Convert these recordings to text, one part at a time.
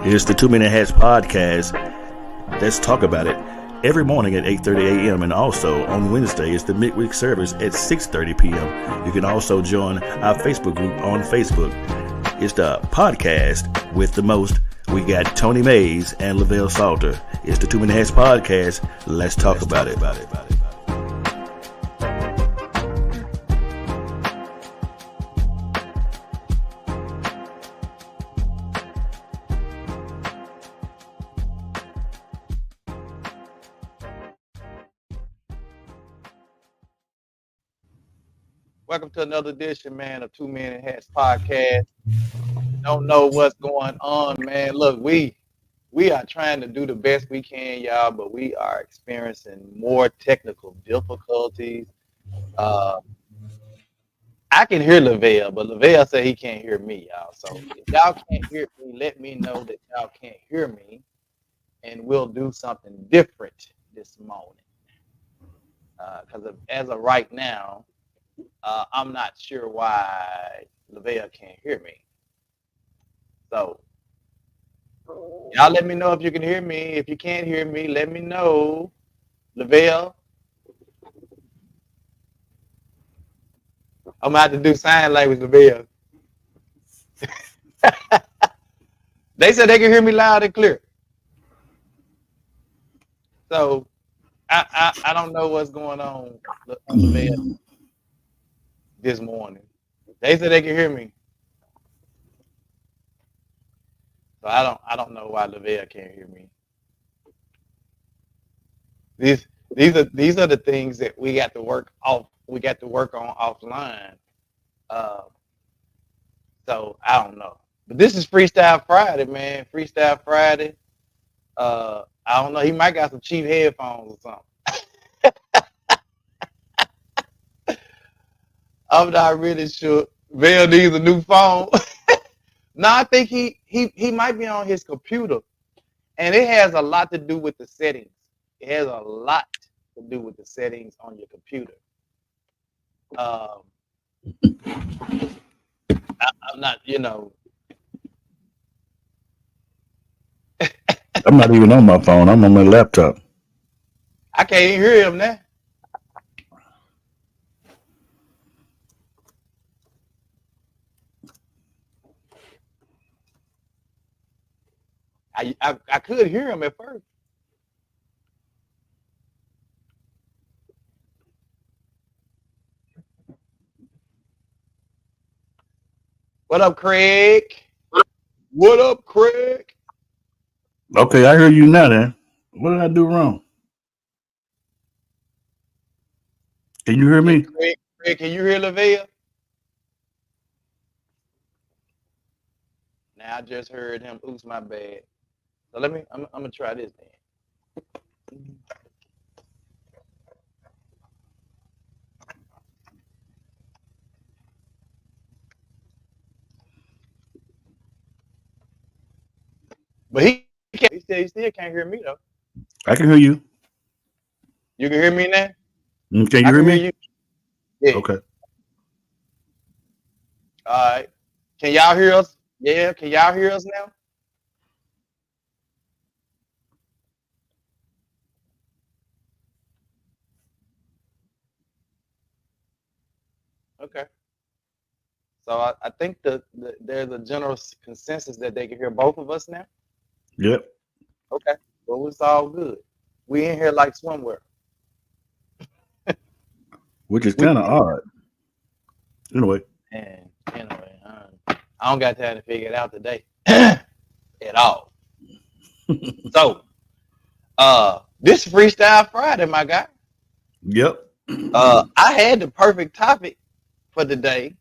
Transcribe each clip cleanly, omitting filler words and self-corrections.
It's the 2 Minute Hats podcast. Let's talk about it. Every morning at 8:30 a.m. and also on Wednesday is the midweek service at 6:30 p.m. You can also join our Facebook group on Facebook. It's the podcast with the most. We got Tony Mays and Lavelle Salter. It's the 2 Minute Hats podcast. Let's talk about it. Welcome to another edition, man, of 2 Minute Hats podcast. Don't know what's going on, man. Look, we are trying to do the best we can, y'all, but we are experiencing more technical difficulties. I can hear Lavelle, but Lavelle said he can't hear me, y'all. So if y'all can't hear me, let me know that y'all can't hear me, and we'll do something different this morning. Because as of right now, I'm not sure why Lavelle can't hear me. So, y'all let me know if you can hear me. If you can't hear me, let me know. Lavelle, I'm about to do sign language, Lavelle. They said they can hear me loud and clear. So, I don't know what's going on Lavelle this morning. They said they can hear me. So I don't know why Lavelle can't hear me. These are the things that we got to work off. We got to work on offline. So I don't know. But this is Freestyle Friday, man. Freestyle Friday. I don't know. He might got some cheap headphones or something. I'm not really sure. Val needs a new phone. No, I think he might be on his computer. And it has a lot to do with the settings. It has a lot to do with the settings on your computer. I'm not, I'm not even on my phone. I'm on my laptop. I can't even hear him now. I could hear him at first. What up, Craig? What up, Craig? Okay, I hear you now then. What did I do wrong? Can you hear me? Craig, can you hear Lavelle? Now I just heard him. Oops, my bad. So I'm gonna try this then. But he still can't hear me though. I can hear you. You can hear me now? Can you hear me? You. Yeah. Okay. All right. Can y'all hear us? Yeah, can y'all hear us now? Okay. So I think there's a general consensus that they can hear both of us now. Yep. Okay. Well, it's all good. We in here like swimwear. Which is kind of odd. Anyway. And anyway, I don't got time to figure it out today at all. So, this is Freestyle Friday, my guy. Yep. I had the perfect topic for today.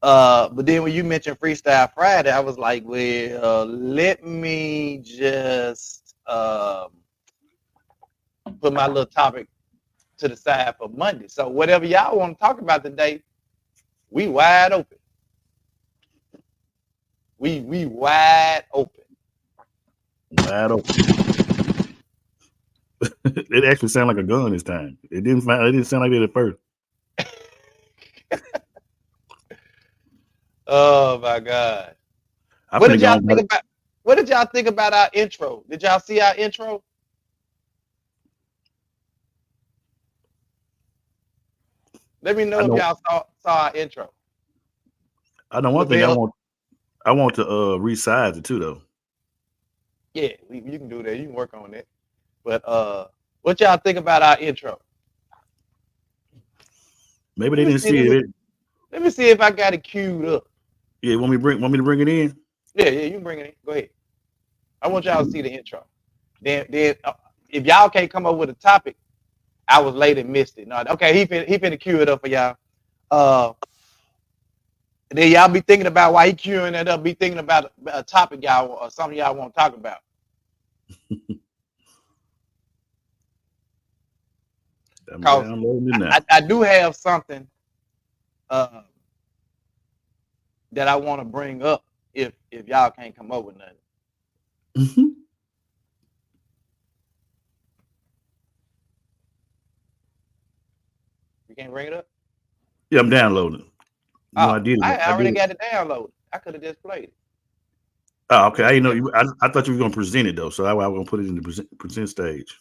But then when you mentioned Freestyle Friday, I was like, well, let me just put my little topic to the side for Monday. So whatever y'all want to talk about today, we wide open. We wide open. Wide open. It actually sounded like a gun this time. It didn't sound like it at first. Oh my God. What did y'all think about? What did y'all think about our intro? Did y'all see our intro? Let me know I if know. y'all saw our intro. I know one thing. Lavelle, I want to resize it too, though. yeah, you can do that. You can work on it. But what y'all think about our intro? Maybe Let they me didn't see. see it. Let me see if I got it queued up. Yeah, want me to bring it in? Yeah, you can bring it in. Go ahead. I want y'all to see the intro. Then if y'all can't come up with a topic, I was late and missed it. No, okay, he finna queue it up for y'all. Then y'all be thinking about why he queuing it up. Be thinking about a topic y'all or something y'all want to talk about. I'm Cause downloading it now. I do have something that I want to bring up if y'all can't come up with nothing. Mm-hmm. You can't bring it up? Yeah, I'm downloading. You know, Oh, I did I it. I did already it. got it downloaded. I could have just played it. Oh, okay. I didn't know you. I thought you were gonna present it though, so I was gonna put it in the present stage.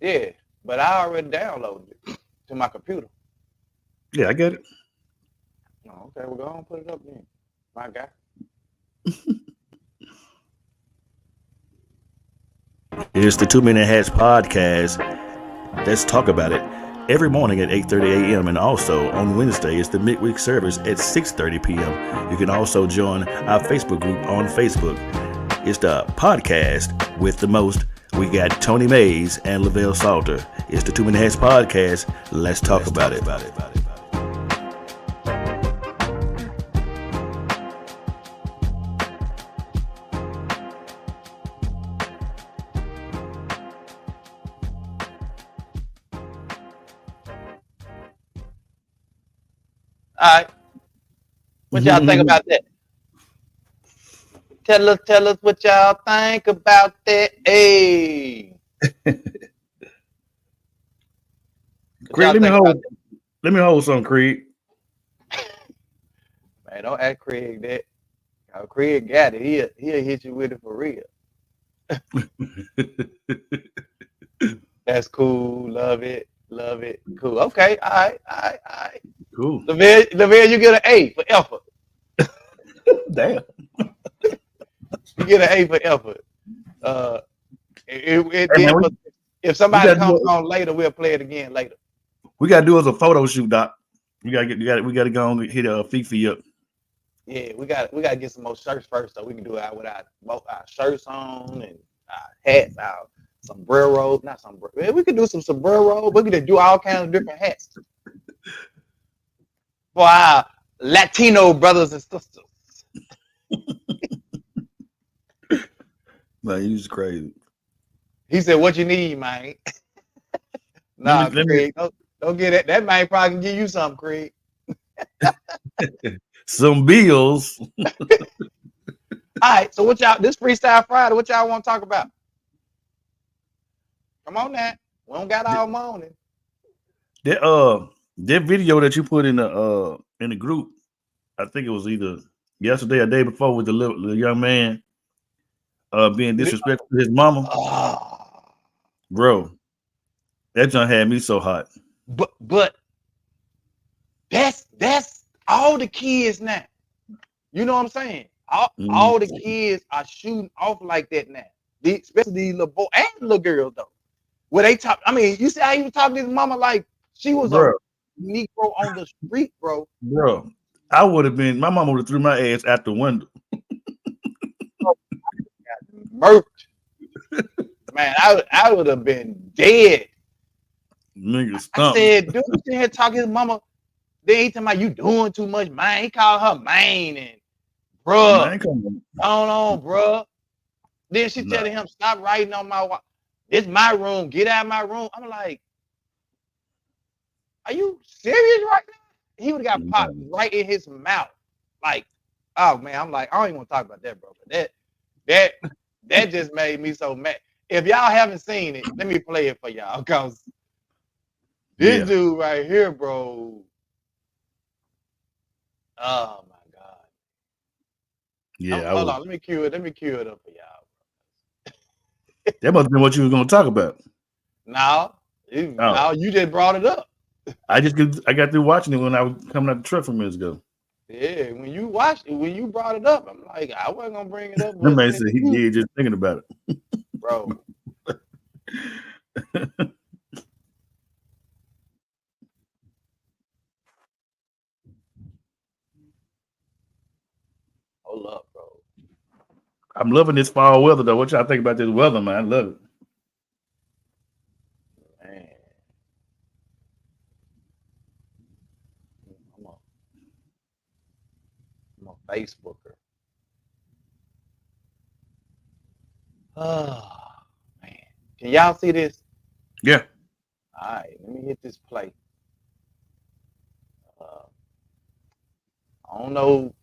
Yeah, but I already downloaded it to my computer. Yeah, I get it. Oh, okay, we'll go on and put it up then. My guy. It's the 2 Minute Hats podcast. Let's talk about it. Every morning at 8:30 a.m. and also on Wednesday it's the midweek service at 6:30 p.m. You can also join our Facebook group on Facebook. It's the podcast with the most. We got Tony Mays and Lavelle Salter. It's the 2 Minute Hats podcast. Let's talk about it. All right. What y'all think about that? Tell us what y'all think about that. Hey. Craig, let me hold something, Craig. Man, don't ask Craig that. Craig got it. He'll hit you with it for real. That's cool. Love it. Cool. Okay. All right. Cool. Lavelle, you get an A for effort. Damn. You get an A for effort. Hey, man, If somebody comes on later, we'll play it again later. We gotta do as a photo shoot, Doc. We gotta go and hit Fifi up. Yeah, we got to get some more shirts first, so we can do it with our shirts on and our hats, our sombrero, not sombrero. We could do some sombrero. We could do all kinds of different hats for our Latino brothers and sisters. Man, you just crazy. He said, "What you need, man?" Nah, Craig, don't get it. That man probably can give you something, Craig. Some bills. All right, so this Freestyle Friday, what y'all want to talk about? Come on now. We don't got all morning. That video that you put in the group, I think it was either yesterday or day before with the young man being disrespectful to his mama. Bro, that junk had me so hot. But that's all the kids now. You know what I'm saying? All the kids are shooting off like that now. Especially these little boys and little girls though. Where they talk, I mean, you see how he was talking to his mama like she was a Negro on the street, bro. Bro, I would have been. My mama would have threw my ass out the window. Murked. Man, I would have been dead. Nigga, I said, dude, you here talking to his mama. Then he talking about you doing too much, man. He called her man and bruh. Man, come on, bruh. Then she telling him, stop writing on my wall. This my room. Get out of my room. I'm like, are you serious right now? He would have got popped right in his mouth. Like, oh man, I'm like, I don't even want to talk about that, bro. But that just made me so mad. If y'all haven't seen it, let me play it for y'all. Because this dude right here, bro. Oh my God. Yeah, I Hold would. on, let me cue it up for y'all. That must have been what you were going to talk about. Now, Oh, you just brought it up. I got through watching it when I was coming out the truck from minutes ago. Yeah, when you brought it up, I'm like, I wasn't gonna bring it up, That but man since said he you, did just thinking about it. bro, hold up, bro. I'm loving this fall weather though. What y'all think about this weather, man? I love it. Man, I'm a, I'm a Facebooker. Oh man, can y'all see this? Yeah. All right, let me hit this play. Uh, I don't know,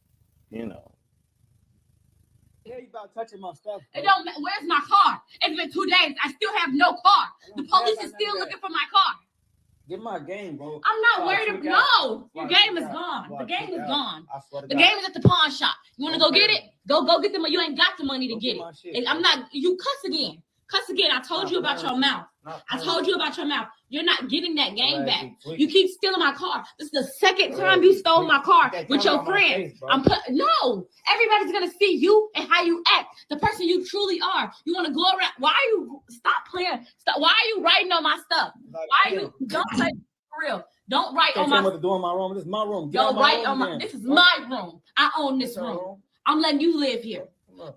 you know. Yeah, you about touching my stuff. It don't matter. Where's my car? It's been 2 days. I still have no car. The police is still looking for my car. Get my game, bro. I'm not worried. No, your game is gone. The game is gone. The game is at the pawn shop. You want to go get it? Go get them. You ain't got the money to get it. I'm not. You cuss again. Cuss again. I told you about your mouth. I told you about your mouth. You're not getting that game back. You keep stealing my car. This is the second time you stole my car with your friend. No. Everybody's gonna see you and how you act. The person you truly are. You want to go around. Why are you? Stop playing. Stop. Why are you writing on my stuff? Why are you? Don't play for real. Don't write on my. What to do in my room? This is my room. Don't write on my. This is my room. I own this room. I'm letting you live here.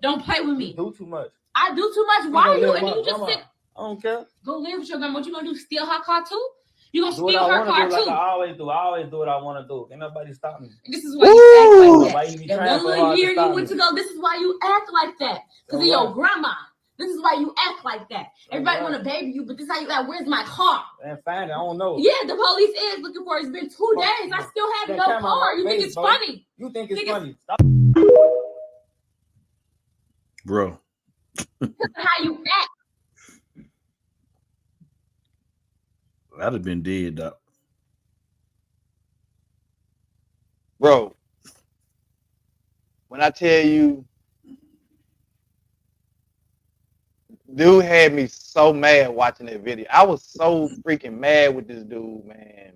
Don't play with me. You do too much. I do too much. Why are you? And you just sit. I don't care. Go live with your grandma. What you gonna do? Steal her car too? You gonna do steal her car do, too? Like I always do. I always do what I want to do. Ain't nobody stop me. This is why you act like that. That one little year you went to go. This is why you act like that. Because of your grandma. This is why you act like that. Everybody want to baby you, but this is how you act. Where's my car? And find it. I don't know. Yeah, the police is looking for it. It's been 2 days. I still have no car. You think it's funny? You think it's funny? Stop. Bro. How you act. I'd have been dead, Doc. Bro, when I tell you, dude had me so mad watching that video. I was so freaking mad with this dude, man.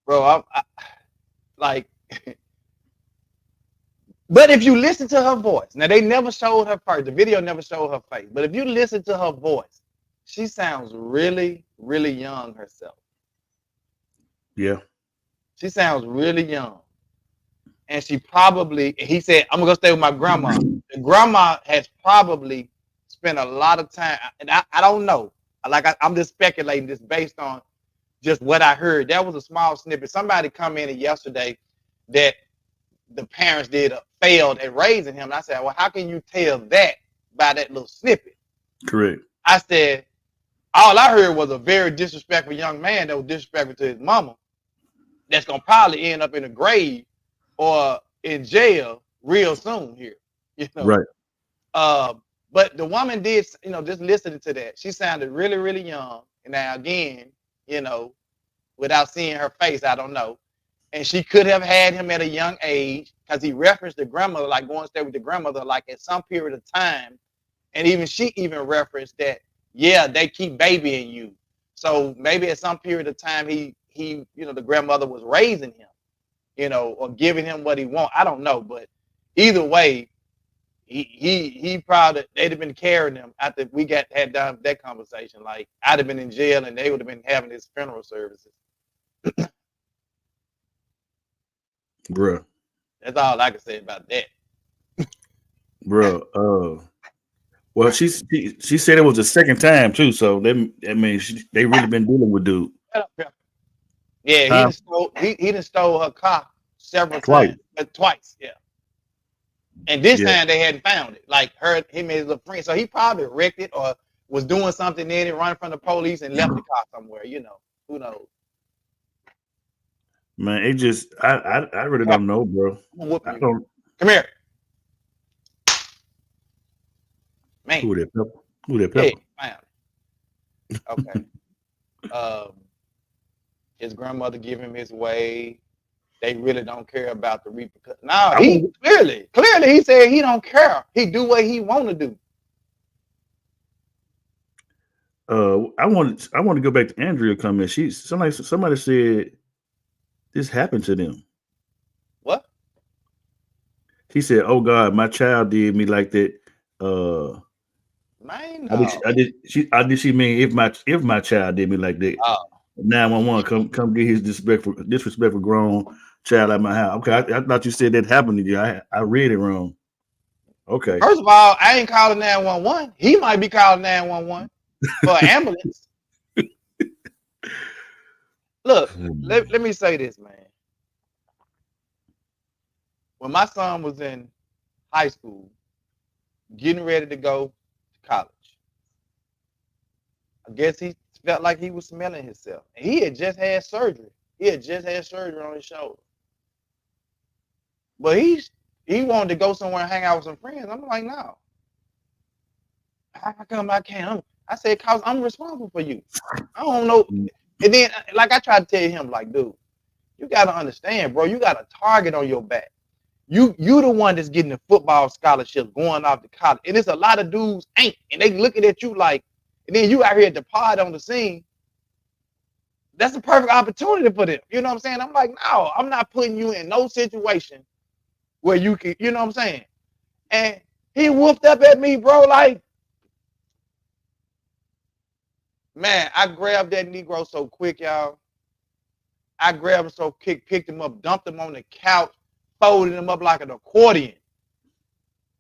Bro, I like, but if you listen to her voice, now they never showed her face. The video never showed her face. But if you listen to her voice, she sounds really, really young herself. Yeah. She sounds really young. And she probably, he said, I'm going to go stay with my grandma. The grandma has probably spent a lot of time, and I don't know. I'm just speculating this based on just what I heard. That was a small snippet. Somebody commented yesterday that the parents failed at raising him. And I said, well, how can you tell that by that little snippet? Correct. I said, all I heard was a very disrespectful young man that was disrespectful to his mama that's going to probably end up in a grave or in jail real soon here. You know? Right. But the woman did, just listening to that, she sounded really, really young. And now again, without seeing her face, I don't know. And she could have had him at a young age because he referenced the grandmother, like going to stay with the grandmother, like at some period of time. And even she even referenced that, yeah, they keep babying you. So maybe at some period of time, he the grandmother was raising him, or giving him what he want. I don't know, but either way, he probably, they'd have been carrying him after we had done that conversation. Like I'd have been in jail and they would have been having his funeral services. Bruh. That's all I can say about that. Bruh. Well, she said it was the second time too, so they really been dealing with dude. Yeah, he done stole her car several times, but twice, yeah. And this time they hadn't found it. Like him and his little friend, so he probably wrecked it or was doing something in it, running from the police, and left the car somewhere. Who knows? Man, it just I really don't know, bro. I don't. Come here. Man. Who that pepper? Hey, okay. His grandmother give him his way. They really don't care about the repercussions. Now I he want, clearly he said he don't care. He do what he want to do. I want to go back to Andrea comment. Somebody said this happened to them. What? She said, "Oh God, my child did me like that." Man, I did. no. I did. She mean if my child did me like that? Oh, 911 come get his disrespectful grown child out my house. Okay, I thought you said that happened to you. I read it wrong. Okay. first of all, I ain't calling 911. He might be calling 911 for an ambulance. Look, let me say this, man. When my son was in high school, getting ready to go to college, I guess he felt like he was smelling himself. And he had just had surgery. He had just had surgery on his shoulder. But he wanted to go somewhere and hang out with some friends. I'm like, no. How come I can't? I said, cause I'm responsible for you. I don't know. And then, like I tried to tell him, like, dude, you gotta understand, bro. You got a target on your back. You the one that's getting the football scholarships going off to college. And there's a lot of dudes ain't. And they looking at you like, and then you out here at the pod on the scene. That's a perfect opportunity for them. You know what I'm saying? I'm like, no, I'm not putting you in no situation where you can, you know what I'm saying? And he whooped up at me, bro, like, man, I grabbed that Negro so quick, y'all. I grabbed him so quick, picked him up, dumped him on the couch, folded him up like an accordion.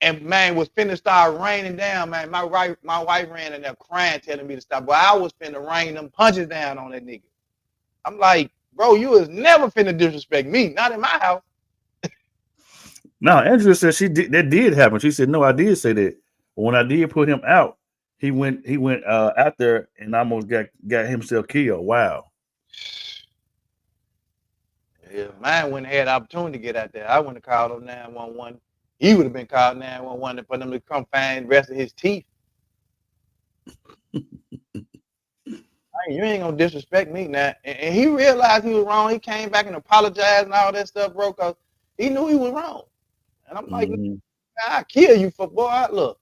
And man, was finna start raining down, man. My wife ran in there crying, telling me to stop. But I was finna rain them punches down on that nigga. I'm like, bro, you was never finna disrespect me, not in my house. No, Andrea said that did happen. She said, no, I did say that. But when I did put him out, he went out there and almost got himself killed. Wow. Yeah, mine wouldn't have had the opportunity to get out there. I wouldn't have called him 911. He would have been called 911 for them to come find the rest of his teeth. You ain't gonna disrespect me now. And he realized he was wrong. He came back and apologized and all that stuff, bro, because he knew he was wrong. And I'm like, I'll kill you for, boy, look,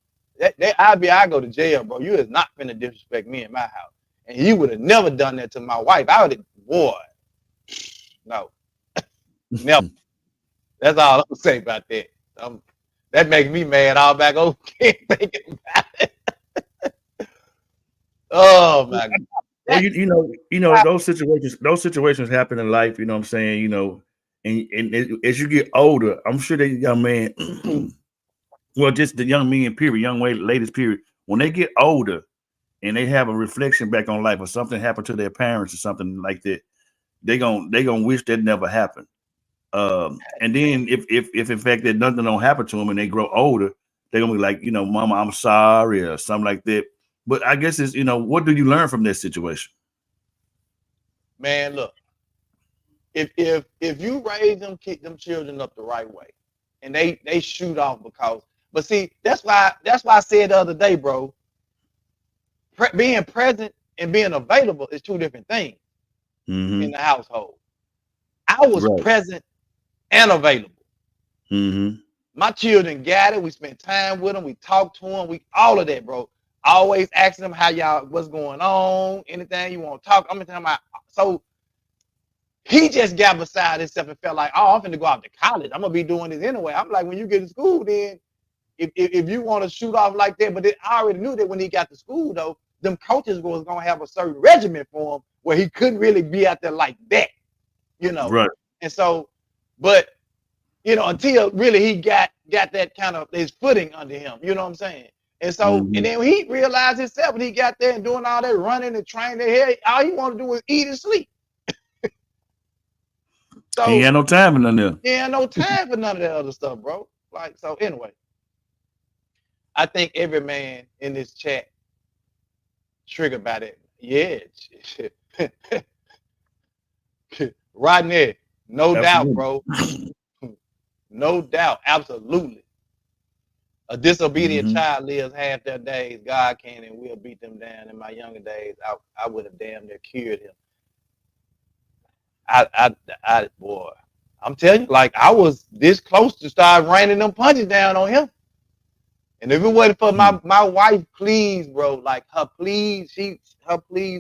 I go to jail, bro. You is not finna disrespect me in my house. And you would have never done that to my wife. I would have, boy, no, never. That's all I'm gonna say about that. That makes me mad all back over again thinking about it. Oh my God. Well, you know those situations happen in life. You know what I'm saying? You know, and as you get older, I'm sure that young man, well, just the young men, period, young ladies, period, when they get older and they have a reflection back on life, or something happened to their parents or something like that, they gonna wish that never happened. And then if in fact that nothing don't happen to them and they grow older, they're gonna be like, Mama, I'm sorry, or something like that. But I guess it's, what do you learn from this situation? Man, look, if you raise them children up the right way, and they shoot off but see, that's why I said the other day, bro, being present and being available is two different things in the household. I was present and available. My children got it. We spent time with them. We talked to them. All of that, bro. Always asking them how y'all, what's going on, anything you want to talk. I'm gonna tell them. So he just got beside himself and felt like, oh, I'm finna go out to college. I'm gonna be doing this anyway. I'm like, when you get to school, then if you want to shoot off like that, but I already knew that when he got to school, though, them coaches was gonna have a certain regimen for him where he couldn't really be out there like that, Right. And so, but until really he got that kind of his footing under him, you know what I'm saying? And so, and then he realized himself when he got there and doing all that running and training, all he wanted to do was eat and sleep. So he had no time for none of that. He had no time for none of that other stuff, bro. Like, so anyway, I think every man in this chat triggered by that. Yeah. Rodney, no doubt, bro. No doubt, absolutely. A disobedient child lives half their days. God can and will beat them down. In my younger days, I would have damn near cured him. boy, I'm telling you, like I was this close to start raining them punches down on him. And if it wasn't for my wife, please, bro, like her pleas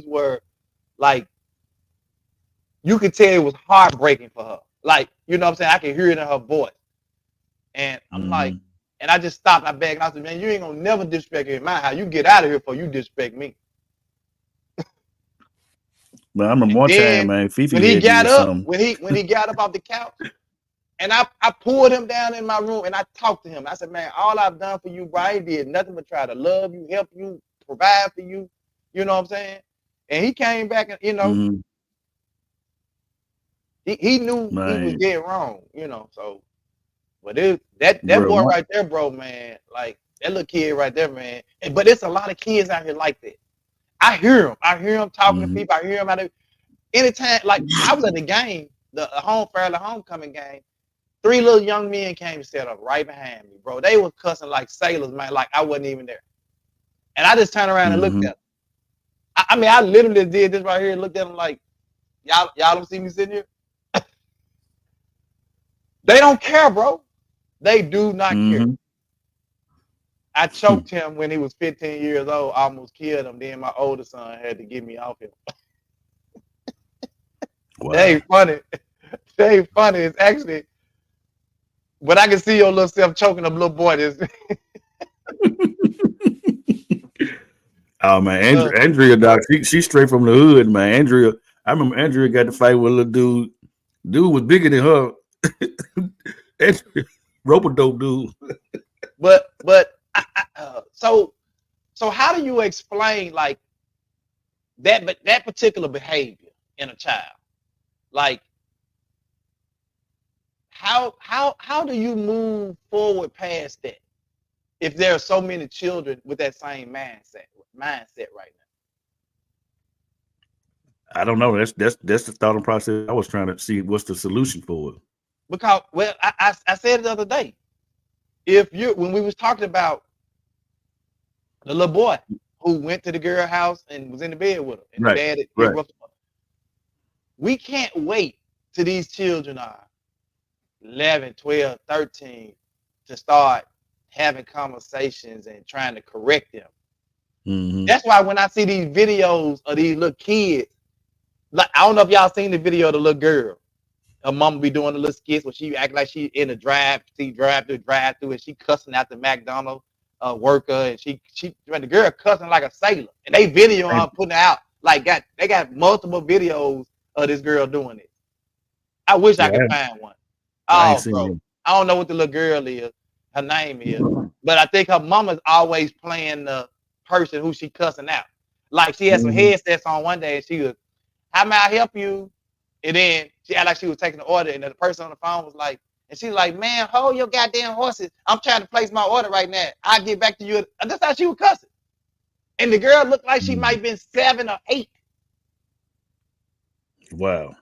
were like, you could tell it was heartbreaking for her. Like, you know what I'm saying? I could hear it in her voice. And I'm like, and I just stopped. I begged. And I said, man, you ain't gonna never disrespect me in my house. You get out of here before you disrespect me. But I remember one time, man, Fifi when he got up, something. when he got up off the couch, and I pulled him down in my room and I talked to him. I said, man, all I've done for you, bro, I ain't did nothing but try to love you, help you, provide for you. You know what I'm saying? And he came back and, you know, he knew he was getting wrong, you know. So, but that boy right there, bro, man, like that little kid right there, man. But it's a lot of kids out here like that. I hear him talking to people. I hear him out of anytime. Like I was at the game, the homecoming game. 3 little young men came and set up right behind me, bro. They was cussing like sailors, man, like I wasn't even there. And I just turned around and looked at them. I mean, I literally did this right here and looked at them like, y'all don't see me sitting here? They don't care, bro. They do not care. I choked him when he was 15 years old, almost killed him. Then my older son had to get me off him. Wow. They ain't funny. They ain't funny. It's actually, but I can see your little self choking a little boy. Oh man, Andrea, doc, she's straight from the hood, man. Andrea, I remember Andrea got to fight with a little dude. Dude was bigger than her. Rope-a-dope dude. But so how do you explain like that particular behavior in a child? Like how do you move forward past that if there are so many children with that same mindset right now? I don't know. That's the thought process. I was trying to see what's the solution for it. Because I said it the other day. When we was talking about the little boy who went to the girl house and was in the bed with her, and the dad we can't wait till these children are 11, 12, 13 to start having conversations and trying to correct them. That's why when I see these videos of these little kids, like I don't know if y'all seen the video of the little girl. Her mama be doing the little skits where she act like she in a drive-through, and she cussing out the McDonald's worker, and the girl cussing like a sailor, and they video her putting it out. Like they got multiple videos of this girl doing it. I wish I could find one. Oh, bro, I don't know what the little girl is. Her name is, but I think her mama's always playing the person who she cussing out. Like she had some headsets on one day, and she was, "How may I help you?" And then she acted like she was taking the order, and the person on the phone was like, and she's like, "Man, hold your goddamn horses. I'm trying to place my order right now. I'll get back to you." That's how she was cussing. And the girl looked like she might have been 7 or 8. Wow.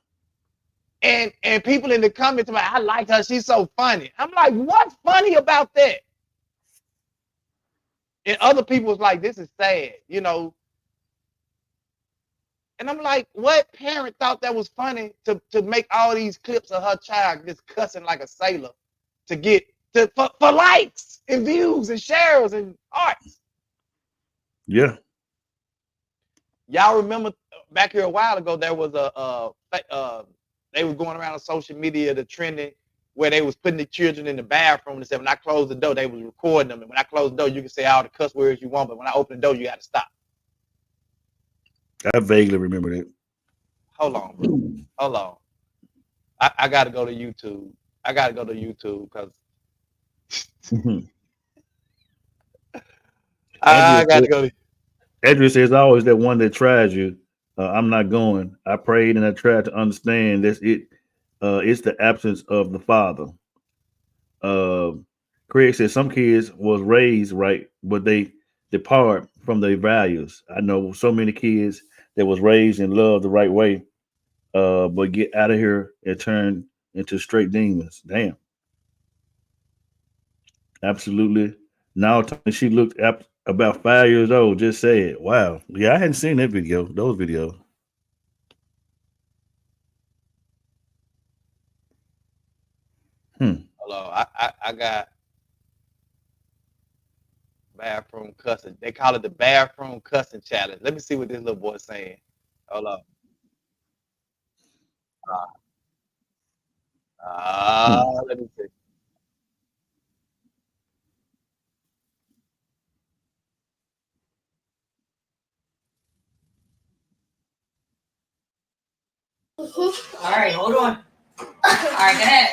And people in the comments like, "I like her. She's so funny." I'm like, what's funny about that? And other people was like, "This is sad," you know. And I'm like, what parent thought that was funny to make all these clips of her child just cussing like a sailor for likes and views and shares and hearts? Yeah. Y'all remember back here a while ago, there was they were going around on social media, the trending where they was putting the children in the bathroom and said, when I close the door, they was recording them. And when I close the door, you can say all the cuss words you want, but when I open the door, you got to stop. I vaguely remember that. Hold on, bro. Hold on. I got to go to YouTube. I got to go to YouTube because I got to go to. Edris says, always that one that tries you. I'm not going. I prayed and I tried to understand this. It's the absence of the father. Craig says some kids was raised right, but they depart from their values. I know so many kids that was raised and loved the right way, but get out of here and turn into straight demons. Damn. Absolutely. Now she looked about 5 years old. Just said, "Wow, yeah, I hadn't seen that video. Those videos." Hmm. Hold on. I got bathroom cussing. They call it the bathroom cussing challenge. Let me see what this little boy's saying. Hold on. Hmm. Let me see. All right, hold on. All right, go ahead.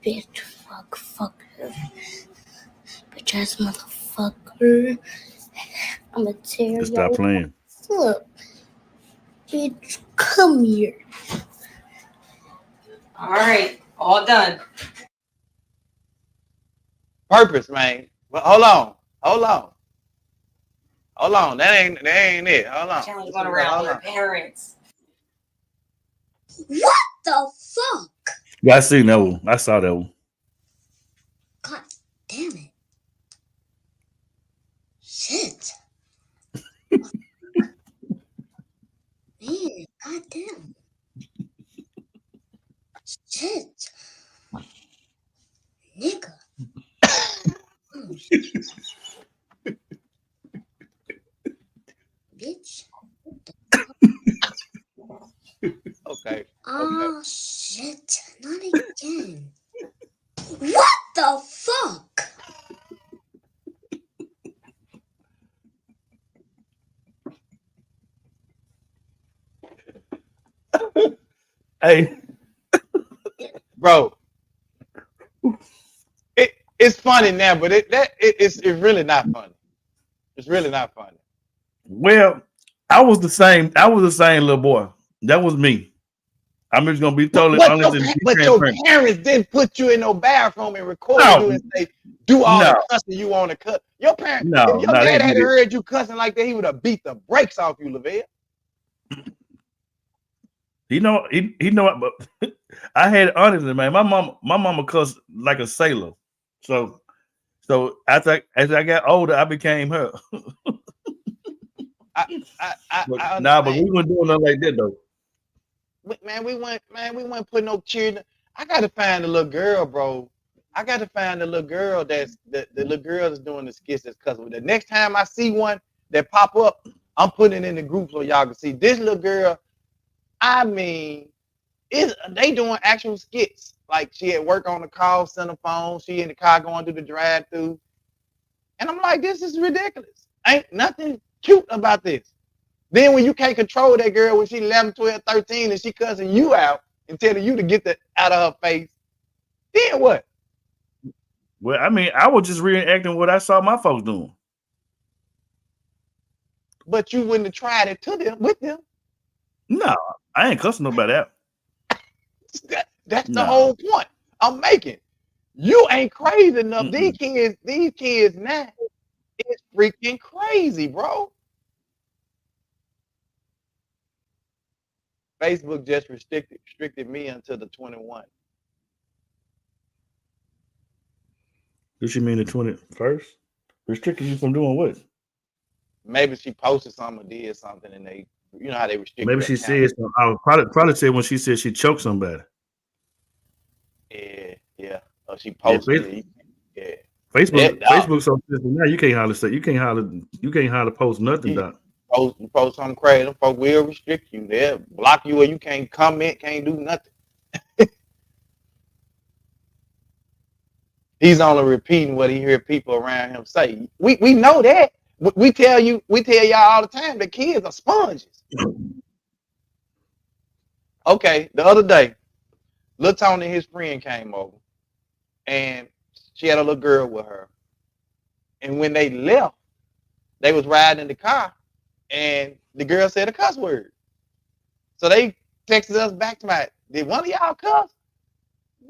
Bitch, fucker. Bitch ass motherfucker. I'ma tear Just stop your playing. up. Bitch, come here. All right, all done. Purpose, man. But hold on. That ain't it. Hold on. Challenge going around Hold with on. parents. What the fuck? Yeah, I seen that one. I saw that one. God damn it. Shit. Man, god damn. Shit. Nigga. Oh, bitch. Okay. Oh, shit. Not again. What the fuck? Hey, Bro. It's funny now, but it's really not funny. It's really not funny. well, I was the same. I was the same little boy. That was me. I'm just gonna be totally honest and be But your transparent. parents didn't put you in no bathroom and record No, you and say, do all the no, cussing you want to cut. Your parents, if no, your no. They dad did had it. heard you cussing like that, he would have beat the brakes off you, Lavelle. He know. He know it. But I had it honestly, man. My mama cussed like a sailor. So as I got older, I became her. But I nah, but understand. we weren't doing nothing like that though. We went putting no cheering. I gotta find the little girl, bro. I gotta find the little girl that's the little girl that's doing the skits that's cussing. The next time I see one that pop up, I'm putting it in the group so y'all can see this little girl. I mean, they doing actual skits. Like she at work on the call center phone, she in the car going through the drive-through. And I'm like, this is ridiculous. Ain't nothing cute about this. Then when you can't control that girl when she's 11, 12, 13 and she cussing you out and telling you to get that out of her face, then what? Well, I mean, I was just reenacting what I saw my folks doing. But you wouldn't have tried it to them with them. No, I ain't cussing nobody out. That's the No. whole point I'm making. You ain't crazy enough. Mm-mm. These kids now, it's freaking crazy, bro. Facebook just restricted me until the 21. Does she mean the 21st? Restricting you from doing what? Maybe she posted something or did something, and they, you know how they restrict Maybe your she account. said something. I would probably said when she said she choked somebody. Yeah. Or she Yeah, posted it. Yeah. Facebook so simple now. You can't hardly post nothing, Doc. You post something crazy, them folk will restrict you. They'll block you or you can't comment, can't do nothing. He's only repeating what he hear people around him say. We know that. We tell y'all all the time that kids are sponges. Okay, the other day, Lil Tony and his friend came over and she had a little girl with her. And when they left, they was riding in the car and the girl said a cuss word. So they texted us back to my, did one of y'all cuss?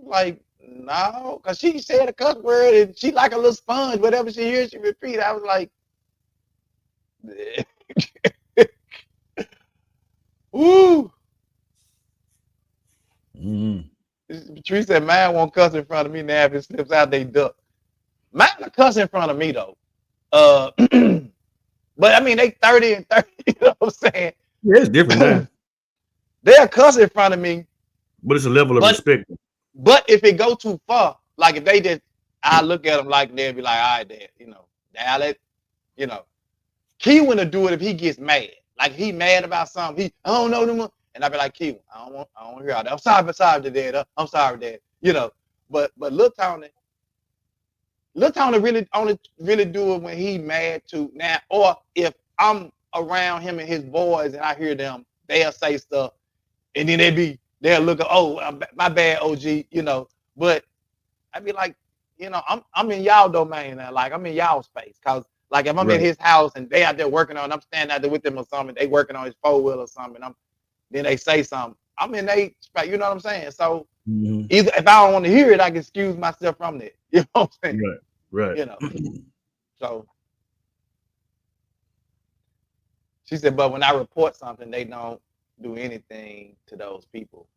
Like, no, because she said a cuss word and she like a little sponge. Whatever she hears, she repeat. I was like, ooh. Mm-hmm. Patrice said, man won't cuss in front of me now. If it slips out, they duck. Mine will cuss in front of me, though. But I mean, they 30 and 30, you know what I'm saying? Yeah, it's different now. They'll cuss in front of me. But it's a level of But respect. But if it go too far, like if they just, I look at them like they'll be like, all right, Dad, now let, Key to do it if he gets mad. Like he mad about something, I don't know them, and I be like, Key, I don't want to hear all that. I'm sorry, Dad. I'm sorry, Dad. But Lil Tony really only really do it when he mad too now, or if I'm around him and his boys and I hear them, they'll say stuff, and then they'll look at, oh, my bad, OG, But I be like, I'm in y'all domain now, like I'm in y'all space, cause like if I'm in his house and they out there working on, I'm standing out there with them or something, they working on his 4-wheel or something, then they say something, I'm in they space, you know what I'm saying? So either if I don't want to hear it, I can excuse myself from that. You know what I'm saying? Right. So she said, but when I report something, they don't do anything to those people.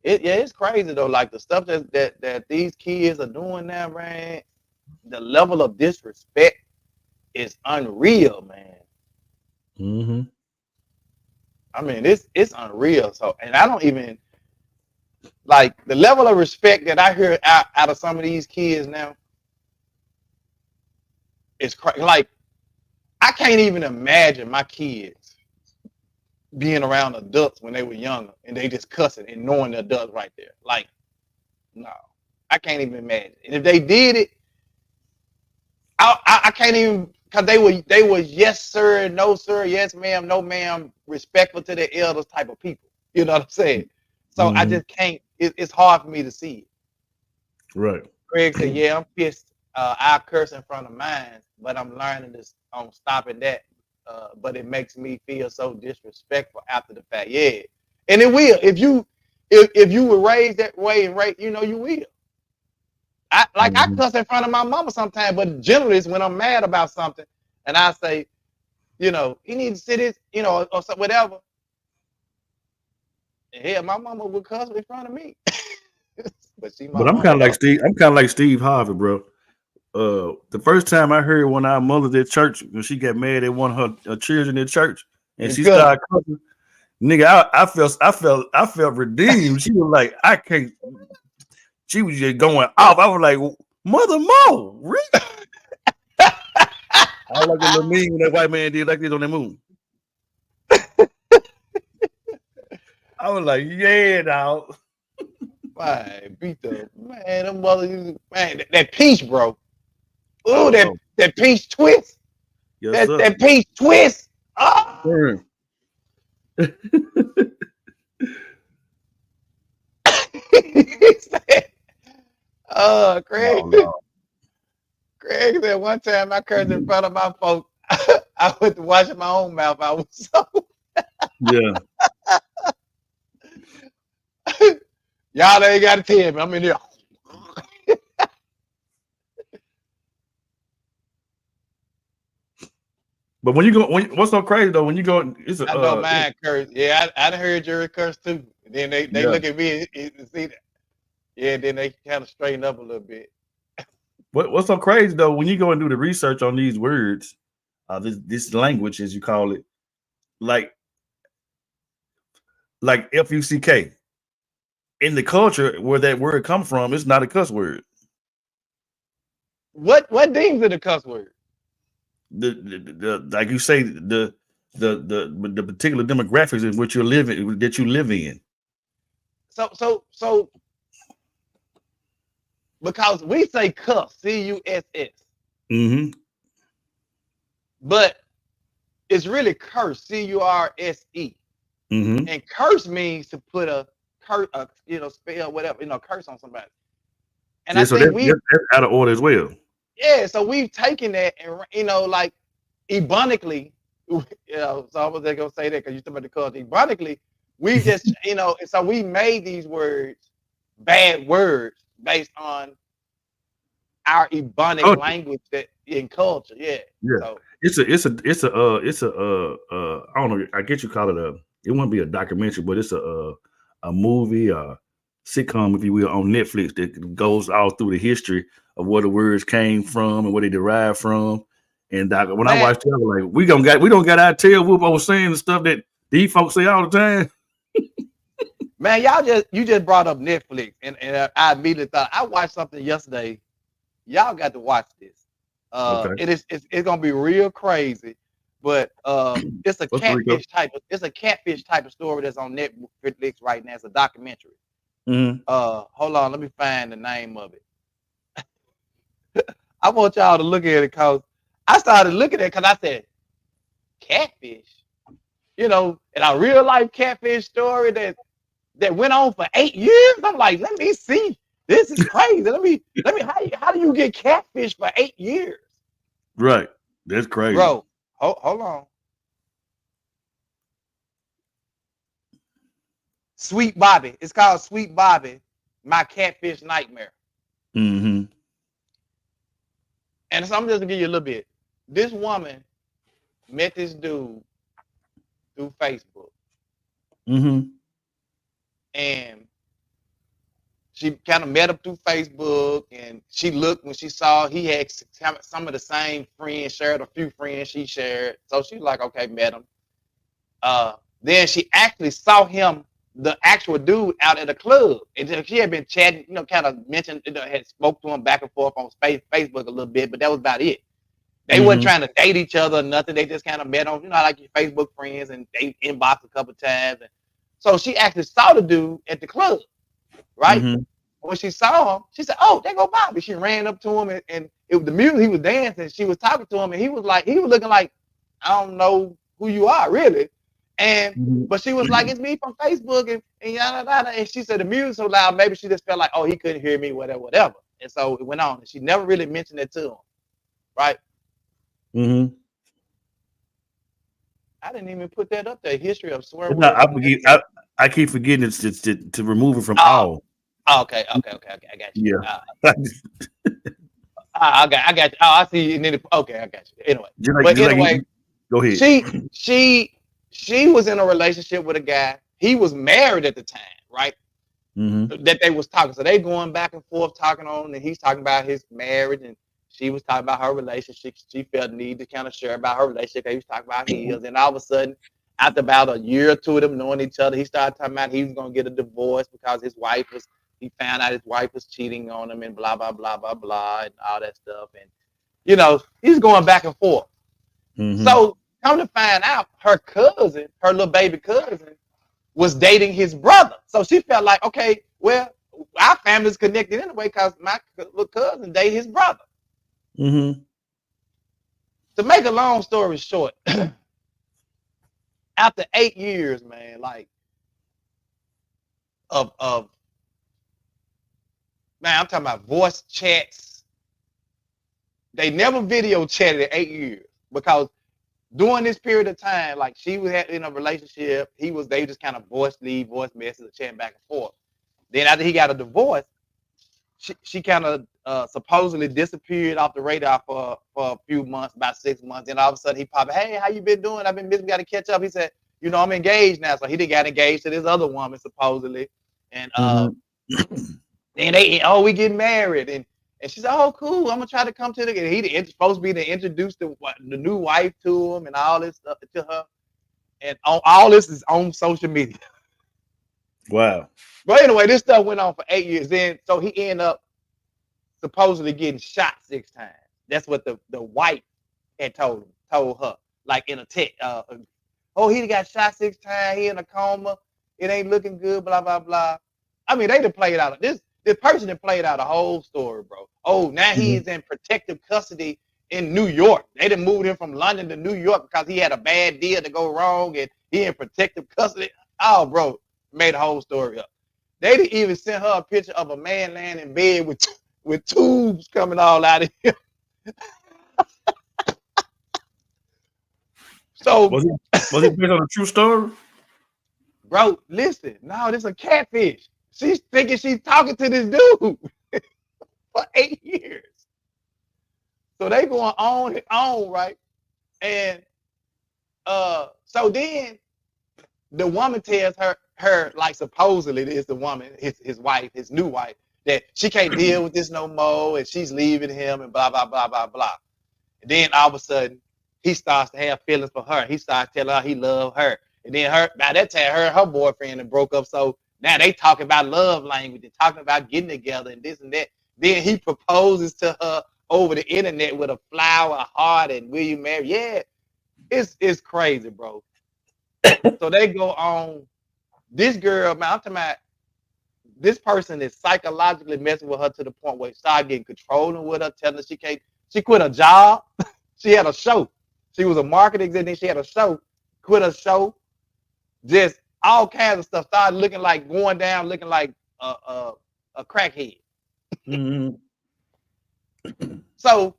It's crazy though. Like the stuff that these kids are doing now, man. The level of disrespect is unreal, man. I mean, it's unreal. So, and I don't even like the level of respect that I hear out of some of these kids now. It's crazy. Like I can't even imagine my kids being around adults when they were younger and they just cussing and knowing the adults right there. Like, no, I can't even imagine. And if they did it, I can't even, because they were yes sir, no sir, yes ma'am, no ma'am, respectful to their elders type of people. You know what I'm saying? So I just can't. It's hard for me to see it. Right. Craig said, "Yeah, I'm pissed. I curse in front of mine, but I'm learning this on stopping that. But it makes me feel so disrespectful after the fact. Yeah, and it will. If you were raised that way and you will. I cuss in front of my mama sometimes, but generally it's when I'm mad about something, and I say, he needs to sit his, or whatever. And hell, my mama would cuss in front of me. But I'm kind of like Steve. I'm kind of like Steve Harvey, bro. The first time I heard when our mother at church, when she got mad at one of her children at church, and she started cussing, nigga, I felt redeemed. She was like, I can't. She was just going off. I was like, Mother Mo, really? I like the little meme that white man did like this on the moon. I was like, yeah, dog. Man, beat the man, them mother, man, that peach, bro. Ooh, that peach twist. Yes, that peach twist. Oh. Craig. No. Craig said one time I cursed in front of my folks. I went to washing my own mouth. I was so yeah. Y'all ain't got to tell me. I'm in here. But when you go, what's so crazy though? When you go, it's a. I know mine curse. Yeah, I done heard Jerry curse too. And then they look at me and see that. Yeah, then they kind of straighten up a little bit. What's so crazy though? When you go and do the research on these words, this language as you call it, like FUCK, in the culture where that word come from, it's not a cuss word. What deems it a cuss word? The like you say the particular demographics in which you live in. So because we say cuss, CUSS. Mm-hmm. But it's really curse, CURSE. Mm-hmm. And curse means to put a curse, spell whatever, curse on somebody. And yeah, I think that's out of order as well. Yeah, so we've taken that and like ebonically, so I was gonna say that because you talking about the culture. Ebonically, we just so we made these words bad words based on our ebonic language that in culture. Yeah. So it's a I don't know, I guess you call it it wouldn't be a documentary, but it's a movie, sitcom, if you will, on Netflix that goes all through the history of where the words came from and where they derived from. And when I watched it, I was like, we don't got our tail whoop over saying the stuff that these folks say all the time. Man, you just brought up Netflix, and I immediately thought I watched something yesterday. Y'all got to watch this. Okay. It's gonna be real crazy, but it's a What's Rico? catfish type of story that's on Netflix right now. It's a documentary. Mm-hmm. Hold on, let me find the name of it. I want y'all to look at it because I started looking at it because I said catfish, and a real life catfish story that went on for 8 years. I'm like, let me see. This is crazy. Let me. How do you get catfish for 8 years, Right. That's crazy. bro? Hold on. Sweet Bobby. It's called Sweet Bobby, My Catfish Nightmare. Mm-hmm. And so I'm just gonna give you a little bit. This woman met this dude through Facebook, Mm-hmm. and she kind of met him through Facebook, and she looked when she saw he had some of the same friends, shared a few friends she shared. So she's like, okay, met him. Then she actually saw him, the actual dude, out at a club. And she had been chatting, kind of mentioned, had spoke to him back and forth on Facebook a little bit, but that was about it. They wasn't trying to date each other or nothing. They just kind of met on, like your Facebook friends, and they inboxed a couple times. And so she actually saw the dude at the club, right? Mm-hmm. When she saw him, she said, "Oh, there go Bobby." She ran up to him, and it was the music. He was dancing. She was talking to him, and he was looking like, I don't know who you are, really. And but she was like, "It's me from Facebook," and yada yada. And she said the music so loud, maybe she just felt like, "Oh, he couldn't hear me, whatever." And so it went on. And she never really mentioned it to him, right? Mm-hmm. I didn't even put that up there. History of swear No, words. I keep forgetting it's to remove it from Oh, all. okay. I got you. Yeah. I got you. Oh, I see. And then okay, I got you. Anyway, Like, go ahead. She was in a relationship with a guy. He was married at the time, right? Mm-hmm. That they was talking. So they going back and forth talking on, and he's talking about his marriage, and she was talking about her relationship. She felt the need to kind of share about her relationship. He was talking about his, and all of a sudden, after about a year or two of them knowing each other, he started talking about he was gonna get a divorce because he found out his wife was cheating on him and blah blah blah blah blah and all that stuff, and he's going back and forth. Mm-hmm. So come to find out, her little baby cousin, was dating his brother. So she felt like, okay, well, our family's connected anyway because my little cousin dated his brother. Mm-hmm. To make a long story short, after 8 years, man, like of man, I'm talking about voice chats. They never video chatted in 8 years because during this period of time, like she was in a relationship, they just kind of voice messages, chatting back and forth. Then after he got a divorce, she kind of supposedly disappeared off the radar for a few months, about 6 months. And all of a sudden he popped, "Hey, how you been doing? I've been missing. Got to catch up." He said, "I'm engaged now." So he didn't got engaged to this other woman supposedly, and then we get married, and she said, "Oh, cool. I'm gonna try to come to the." He's supposed to be to introduce the new wife to him and all this stuff to her, and all this is on social media. Wow. But anyway, this stuff went on for 8 years. Then so he ended up supposedly getting shot 6 times. That's what the wife had told her, like in a text. He got shot 6 times. He in a coma. It ain't looking good. Blah blah blah. I mean, they done played out this person that played out a whole story, bro. Oh, now he's in protective custody in New York. They done moved him from London to New York because he had a bad deal to go wrong, and he in protective custody. Oh, bro, made a whole story up. They didn't even send her a picture of a man laying in bed with tubes coming all out of him. So was it based on a true story? Bro, listen, no, this is a catfish. She's thinking she's talking to this dude for 8 years. So they going on and on, right? And so then the woman tells her like supposedly this the woman, his wife, his new wife, that she can't deal with this no more, and she's leaving him and blah blah blah blah blah. And then all of a sudden he starts to have feelings for her. He starts telling her he loved her. And then by that time her boyfriend had broke up. So Now they talking about love language and talking about getting together and this and that. Then he proposes to her over the internet with a flower, a heart, and will you marry? Yeah, it's crazy, bro. So they go on. This girl, man, I'm talking about this person is psychologically messing with her to the point where she started getting controlling with her, telling her she can't. She quit a job. She had a show. She was a marketing executive. She had a show. Quit a show. Just all kinds of stuff. Started looking like going down, looking like a crackhead. Mm-hmm. So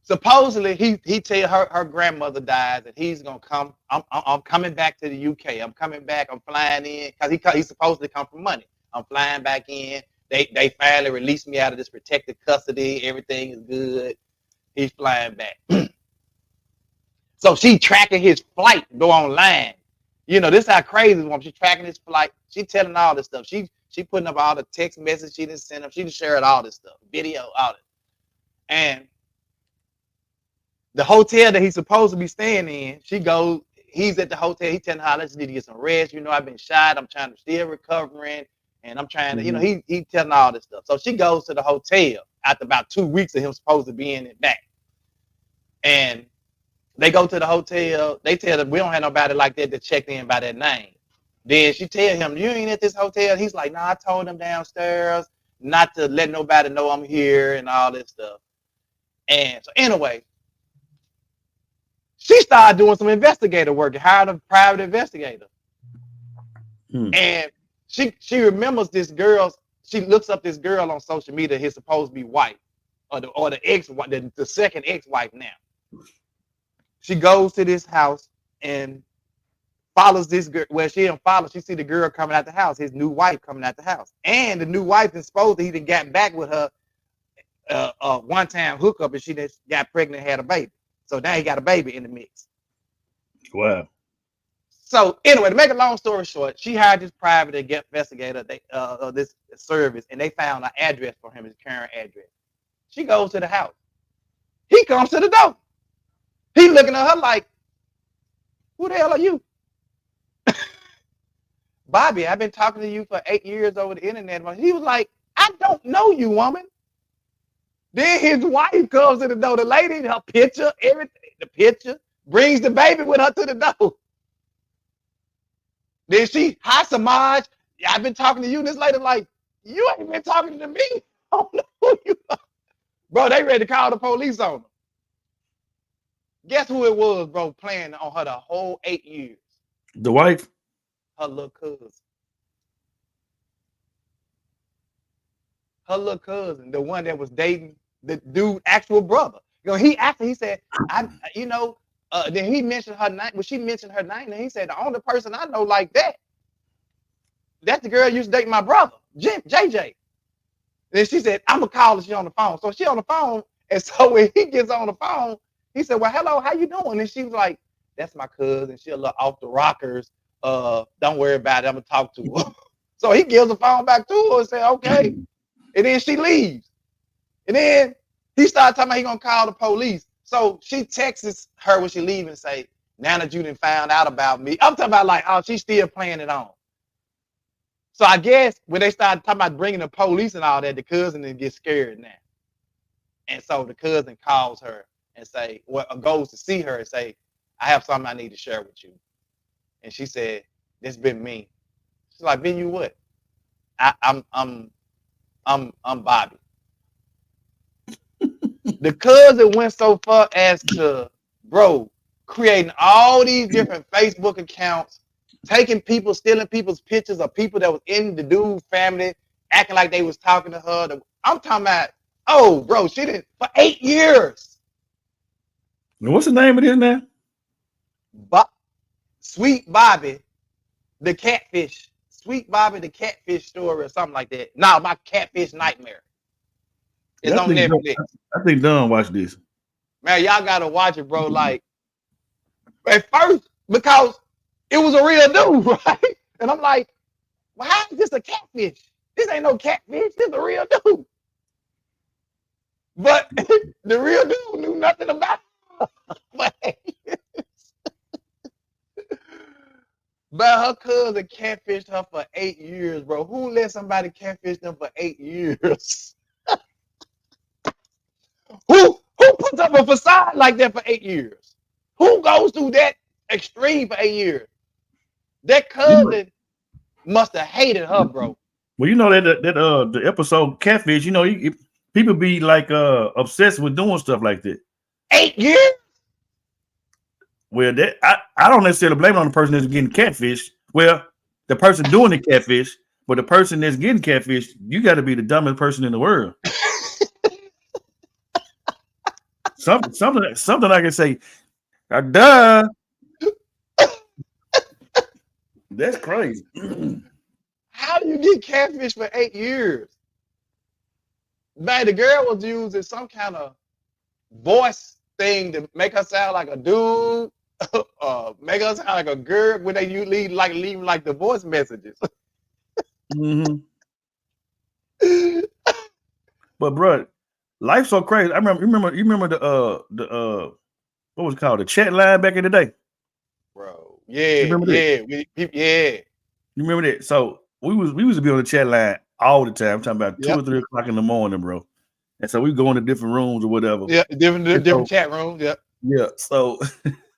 supposedly he tell her grandmother dies and he's gonna come. I'm coming back to the UK. I'm coming back. I'm flying in because he's supposed to come for money. I'm flying back in. They finally released me out of this protected custody. Everything is good. He's flying back. So she tracking his flight, go online. You know, this how crazy this woman. She's tracking his flight. She telling all this stuff. She putting up all the text messages she didn't send him. She just shared all this stuff, video, all this. And the hotel that he's supposed to be staying in, she goes, he's at the hotel. He telling her, I just need to get some rest. You know, I've been shot. I'm trying to still recovering. And I'm trying to, you know, he telling all this stuff. So she goes to the hotel after about 2 weeks of him supposed to be in it back. And they go to the hotel. They tell them, we don't have nobody like that checked in by that name. Then she tell him, you ain't at this hotel. He's like, nah, I told them downstairs not to let nobody know I'm here and all this stuff. And so anyway, she started doing some investigator work, hired a private investigator. And she remembers this girl. She looks up this girl on social media, his supposed to be wife, or the ex-wife, the second ex-wife now. She goes to this house and follows this girl. Well, she didn't follow. She see the girl coming out the house, his new wife coming out the house. And the new wife is supposed to he done got back with her one-time hookup and she just got pregnant and had a baby. So now he got a baby in the mix. Wow. So anyway, to make a long story short, she hired this private investigator, this service, and they found an address for him, his current address. She goes to the house. He comes to the door. He looking at her like, who the hell are you? Bobby, I've been talking to you for 8 years over the internet. He was like, I don't know you, woman. Then his wife comes to the door. The lady, her picture, everything, the picture, brings the baby with her to the door. Then she, hi, Samaj, I've been talking to you. This lady like, you ain't been talking to me. I don't know who you are. Bro, they ready to call the police on her. Guess who it was, bro, playing on her the whole 8 years? The wife? Her little cousin. Her little cousin, the one that was dating the dude, actual brother. You know, he said, then he mentioned her name. When she mentioned her name, and he said, the only person I know like that, that's the girl used to date my brother, JJ. Then she said, I'm going to call her. She on the phone. So she on the phone. And so when he gets on the phone, he said, well, hello, how you doing? And she was like, that's my cousin. She a little off the rockers. Don't worry about it. I'm going to talk to her. So he gives the phone back to her and said, okay. And then she leaves. And then he started talking about he going to call the police. So she texts her when she leaves and say, now that you done found out about me. I'm talking about like, oh, she's still playing it on. So I guess when they started talking about bringing the police and all that, the cousin didn't get scared now. And so the cousin calls her and say, well, goes to see her and say, I have something I need to share with you. And she said, this been me. She's like, been you what? I'm Bobby. The cousin went so far as to, bro, creating all these different Facebook accounts, taking people, stealing people's pictures of people that was in the dude's family, acting like they was talking to her. I'm talking about, oh, bro, she did for 8 years. What's the name of this now? Sweet Bobby, the catfish. Sweet Bobby, the catfish story or something like that. No, my catfish nightmare. It's on Netflix. I think Don watched this. Man, y'all gotta watch it, bro. Like, at first, because it was a real dude, right? And I'm like, well, how is this a catfish? This ain't no catfish. This is a real dude. But the real dude knew nothing about it. But her cousin catfished her for 8 years, bro. Who let somebody catfish them for 8 years? Who puts up a facade like that for 8 years? Who goes through that extreme for 8 years? That cousin must have hated her, bro. Well, you know that the episode Catfish, you know, people be like obsessed with doing stuff like that. 8 years? Well, that I don't necessarily blame it on the person that's getting catfish. Well, the person doing the catfish, but the person that's getting catfish, you got to be the dumbest person in the world. something I can say, duh. That's crazy. How do you get catfish for 8 years? Man, the girl was using some kind of voice thing to make her sound like a dude, make her sound like a girl when they leave like the voice messages. Mm-hmm. But bro, life's so crazy. I remember. You remember the what was it called, the chat line back in the day, Bro. Yeah. You remember that? So we was to be on the chat line all the time. I'm talking about 2 or 3 o'clock in the morning, bro. And so we go into different rooms or whatever. Yeah, different chat rooms. Yeah. Yeah. So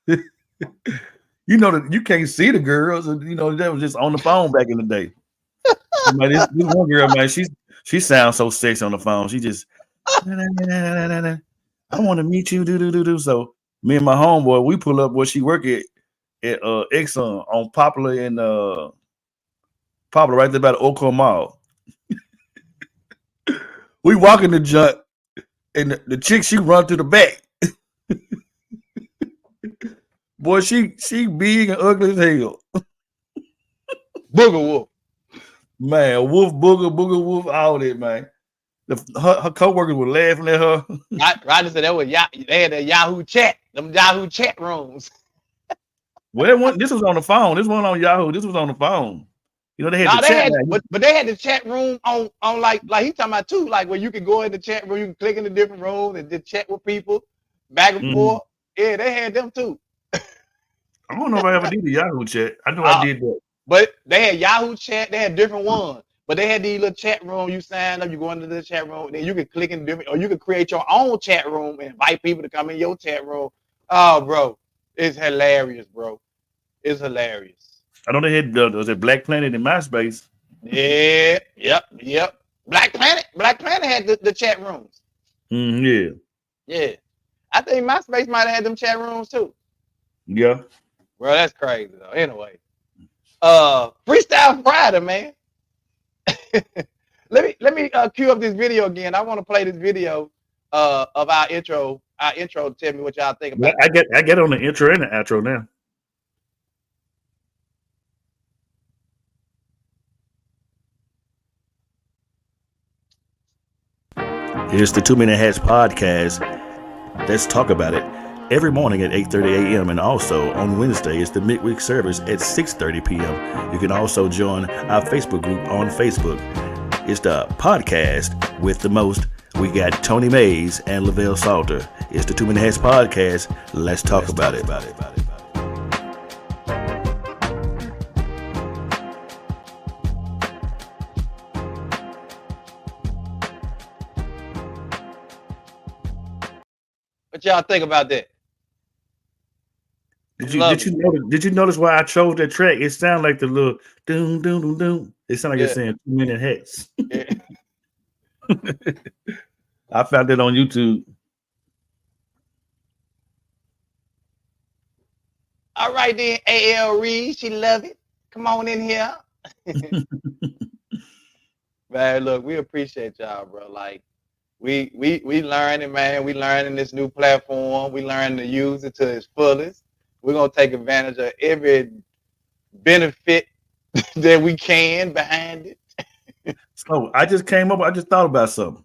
you know that you can't see the girls. You know that was just on the phone back in the day. Man, this one girl, man, she sounds so sexy on the phone. She just I want to meet you. Do. So me and my homeboy, we pull up where she work at Exxon on Popular and Popular right there by the Oakland Mall. We walk in the junk, and the chick, she run to the back. Boy, she big and ugly as hell. Booger wolf. Man, wolf, booger, wolf, all that, man. Her co-workers were laughing at her. Roger said they had a Yahoo chat, them Yahoo chat rooms. Well, this was on the phone. This wasn't on Yahoo. This was on the phone. You know, they had the chat. But they had the chat room on like he talking about too, like where you can go in the chat room, you can click in the different rooms and just chat with people back and forth. Yeah, they had them too. I don't know if I ever did the Yahoo chat. I know I did that. But they had Yahoo chat. They had different ones. But they had these little chat room. You sign up, you go into the chat room, then you can click in different, or you can create your own chat room and invite people to come in your chat room. Oh, bro, it's hilarious, bro. It's hilarious. I know they had was it Black Planet in MySpace. Yeah, yep. Black Planet had the chat rooms. Yeah. I think MySpace might have had them chat rooms too. Yeah. Bro, that's crazy though. Anyway, Freestyle Friday, man. let me cue up this video again. I want to play this video of our intro. Our intro. Tell me what y'all think about. I get on the intro and the outro now. Here's the 2 Minute Hats podcast. Let's talk about it. Every morning at 8:30 a.m. and also on Wednesday is the midweek service at 6:30 p.m. You can also join our Facebook group on Facebook. It's the podcast with the most. We got Tony Mays and Lavelle Salter. It's the 2 Minute Hats podcast. Let's talk about it. What y'all think about that? Did you notice why I chose that track? It sounded like the little doom doom doom doom. It sounded like it's saying 2 Minute Hats. Yeah. I found it on YouTube. All right then, A.L. Reed, she love it. Come on in here. Man, look, we appreciate y'all, bro. Like, we learning, man. We learning this new platform. We learning to use it to its fullest. We're gonna take advantage of every benefit that we can behind it. So I just thought about something.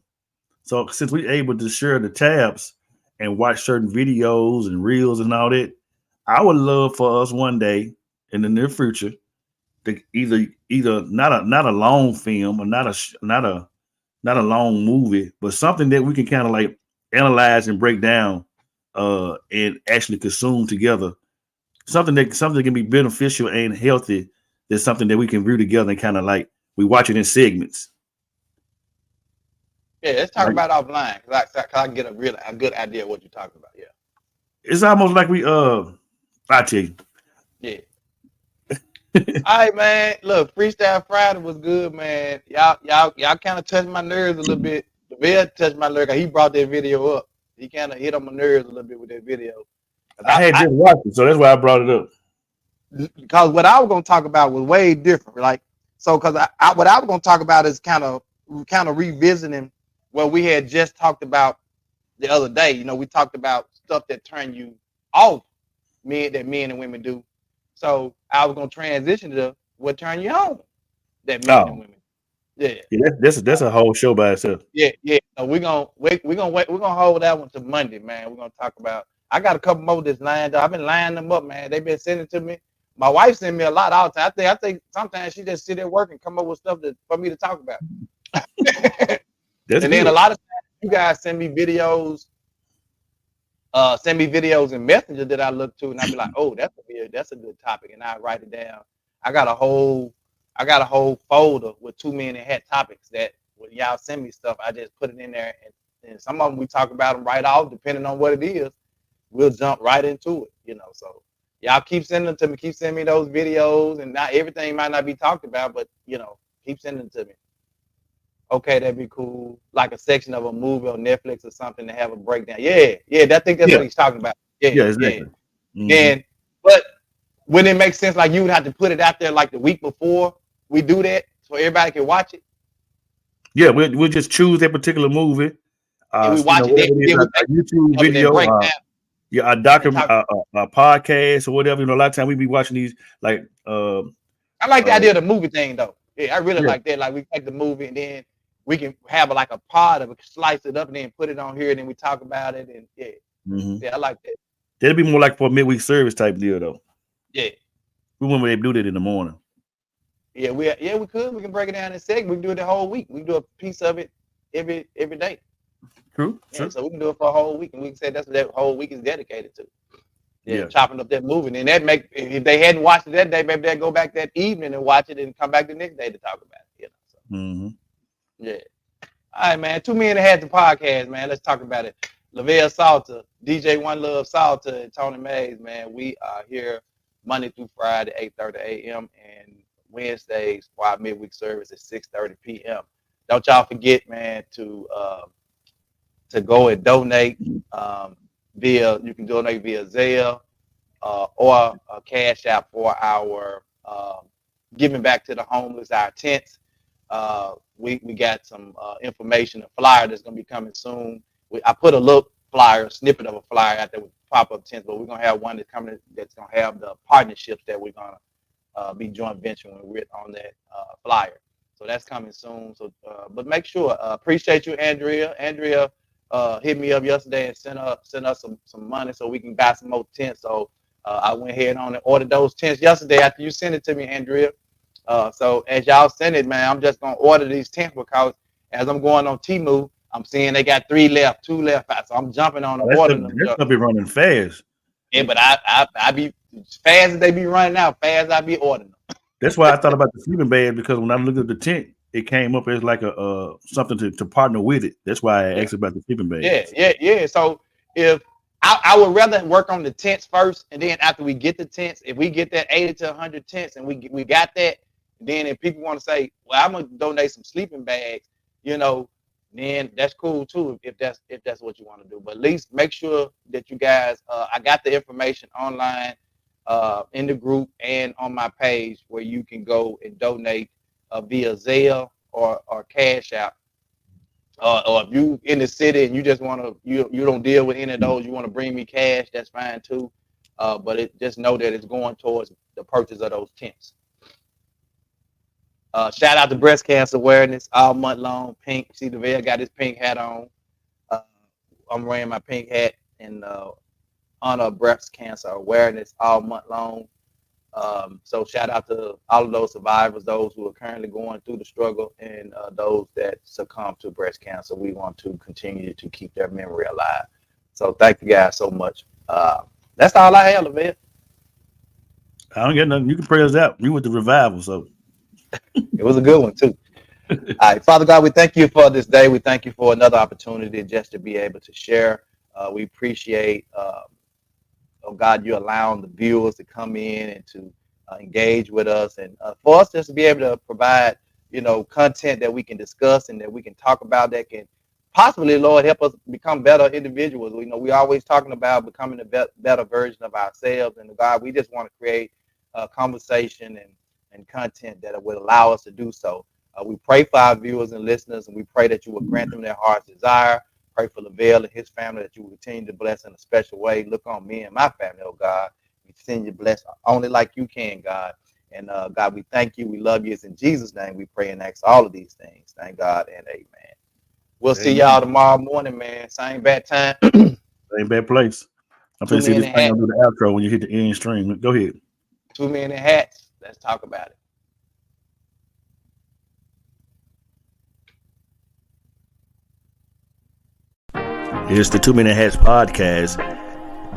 So since we're able to share the tabs and watch certain videos and reels and all that, I would love for us one day in the near future to either not a long film or not a long movie, but something that we can kind of like analyze and break down and actually consume together something can be beneficial and healthy. There's something that we can view together and kind of like we watch it in segments. Yeah, let's talk Like about offline because I can get a good idea of what you're talking about. Yeah. it's almost like I tell you. Yeah. All right, man. Look, Freestyle Friday was good, man. Y'all kind of touched my nerves a little bit. The Bill touched my nerves. He brought that video up. He kind of hit on my nerves a little bit with that video. I had just watched it, so that's why I brought it up. Because what I was gonna talk about was way different. Like, so because what I was gonna talk about is kind of revisiting what we had just talked about the other day. You know, we talked about stuff that turn you off, men and women do. So I was gonna transition to what turn you on, that men and women. Yeah. Yeah, that's a whole show by itself. Yeah. So we're gonna hold that one to Monday, man. We're gonna talk about. I got a couple more that's lined up. I've been lining them up, man. They've been sending to me. My wife sent me a lot all the time. I think sometimes she just sit there working, come up with stuff for me to talk about. That's and good. then a lot of times you guys send me videos in Messenger that I look to, and I be like, oh, that's a good topic, and I write it down. I got a whole folder with 2 men in hat topics that when y'all send me stuff, I just put it in there, and some of them we talk about them right off, depending on what it is. We'll jump right into it, you know. So y'all keep sending them to me. Keep sending me those videos, and not everything might not be talked about, but you know, keep sending them to me. Okay, that'd be cool. Like a section of a movie on Netflix or something to have a breakdown. Yeah. I think that's what he's talking about. Yeah, exactly. Mm-hmm. And but when it makes sense, like you would have to put it out there like the week before we do that, so everybody can watch it. Yeah, we'll just choose that particular movie. And we watch it. Then a YouTube video. A document, a podcast or whatever. You know, a lot of times we be watching these like. I like the idea of the movie thing though. Yeah, I really like that. Like we take the movie and then we can have like a pod of it, slice it up and then put it on here and then we talk about it and yeah, I like that. That'd be more like for a midweek service type deal though. Yeah. We when they do that in the morning. Yeah, we could. We can break it down in segments. We can do it the whole week. We can do a piece of it every day. True. So we can do it for a whole week, and we can say that's what that whole week is dedicated to. Yeah, chopping up that movie, and that make if they hadn't watched it that day, maybe they'd go back that evening and watch it, and come back the next day to talk about it. You know. So. Yeah. All right, man. 2 men had the podcast, man. Let's talk about it. Lavelle Salter, DJ One Love Salter, and Tony Mays, man. We are here Monday through Friday, 8:30 a.m. and Wednesdays for our midweek service at 6:30 p.m. Don't y'all forget, man, to go and donate you can donate via Zelle or a Cash App for our giving back to the homeless, our tents. We got some information, a flyer that's going to be coming soon. I put a little flyer, a snippet of a flyer out there with pop-up tents, but we're going to have one that's going to have the partnerships that we're going to be joint venturing with on that flyer. So that's coming soon. So, but make sure, appreciate you, Andrea. Andrea hit me up yesterday and sent us some money so we can buy some more tents. So I went ahead on and ordered those tents yesterday after you sent it to me, Andrea. So as y'all send it, man, I'm just gonna order these tents because as I'm going on Temu, I'm seeing they got 3 left, 2 left. So I'm jumping on them, ordering them. That's gonna be running fast. Yeah, but I be as fast as they be running out, fast I be ordering them. That's why I thought about the sleeping bag because when I looked at the tent, it came up as like a something to partner with it. That's why I asked about the sleeping bag. Yeah. So if I would rather work on the tents first, and then after we get the tents, if we get that 80 to 100 tents, and we got that, then if people want to say, well, I'm gonna donate some sleeping bags, you know, then that's cool too. If that's what you want to do, but at least make sure that you guys, I got the information online in the group and on my page where you can go and donate via Zelle or Cash App. Or if you in the city and you just want to, you don't deal with any of those, you want to bring me cash, that's fine too. But just know that it's going towards the purchase of those tents. Shout out to breast cancer awareness all month long. Pink, see the Veil got his pink hat on. I'm wearing my pink hat in honor of breast cancer awareness all month long. So shout out to all of those survivors, those who are currently going through the struggle, and those that succumb to breast cancer. We want to continue to keep their memory alive. So thank you guys so much. That's all I have, Lavelle. I don't get nothing. You can pray us out. You went to revival, so It was a good one too. All right, Father God, we thank you for this day. We thank you for another opportunity just to be able to share. We appreciate, oh God, you allowing the viewers to come in and to engage with us, and for us just to be able to provide, content that we can discuss and that we can talk about that can possibly, Lord, help us become better individuals. We always talking about becoming a better version of ourselves, and God, we just want to create a conversation and content that would allow us to do so. We pray for our viewers and listeners, and we pray that you will grant them their heart's desire. Pray for Lavelle and his family, that you will continue to bless in a special way. Look on me and my family, oh God. Continue to bless only like you can, God. And God, we thank you. We love you. It's in Jesus' name we pray and ask all of these things. Thank God and amen. We'll see y'all tomorrow morning, man. Same bad time. same bad place. I'm Two finna see men this in thing. hats. I'll do the outro when you hit the end stream. Go ahead. 2 men in hats. Let's talk about it. It's the 2 Minute Hats podcast.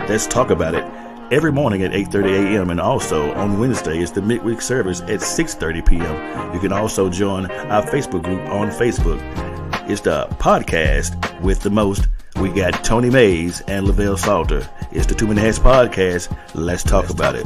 Let's talk about it. Every morning at 8:30 a.m. and also on Wednesday is the midweek service at 6:30 p.m. You can also join our Facebook group on Facebook. It's the podcast with the most. We got Tony Mays and Lavelle Salter. It's the 2 Minute Hats podcast. Let's talk about it.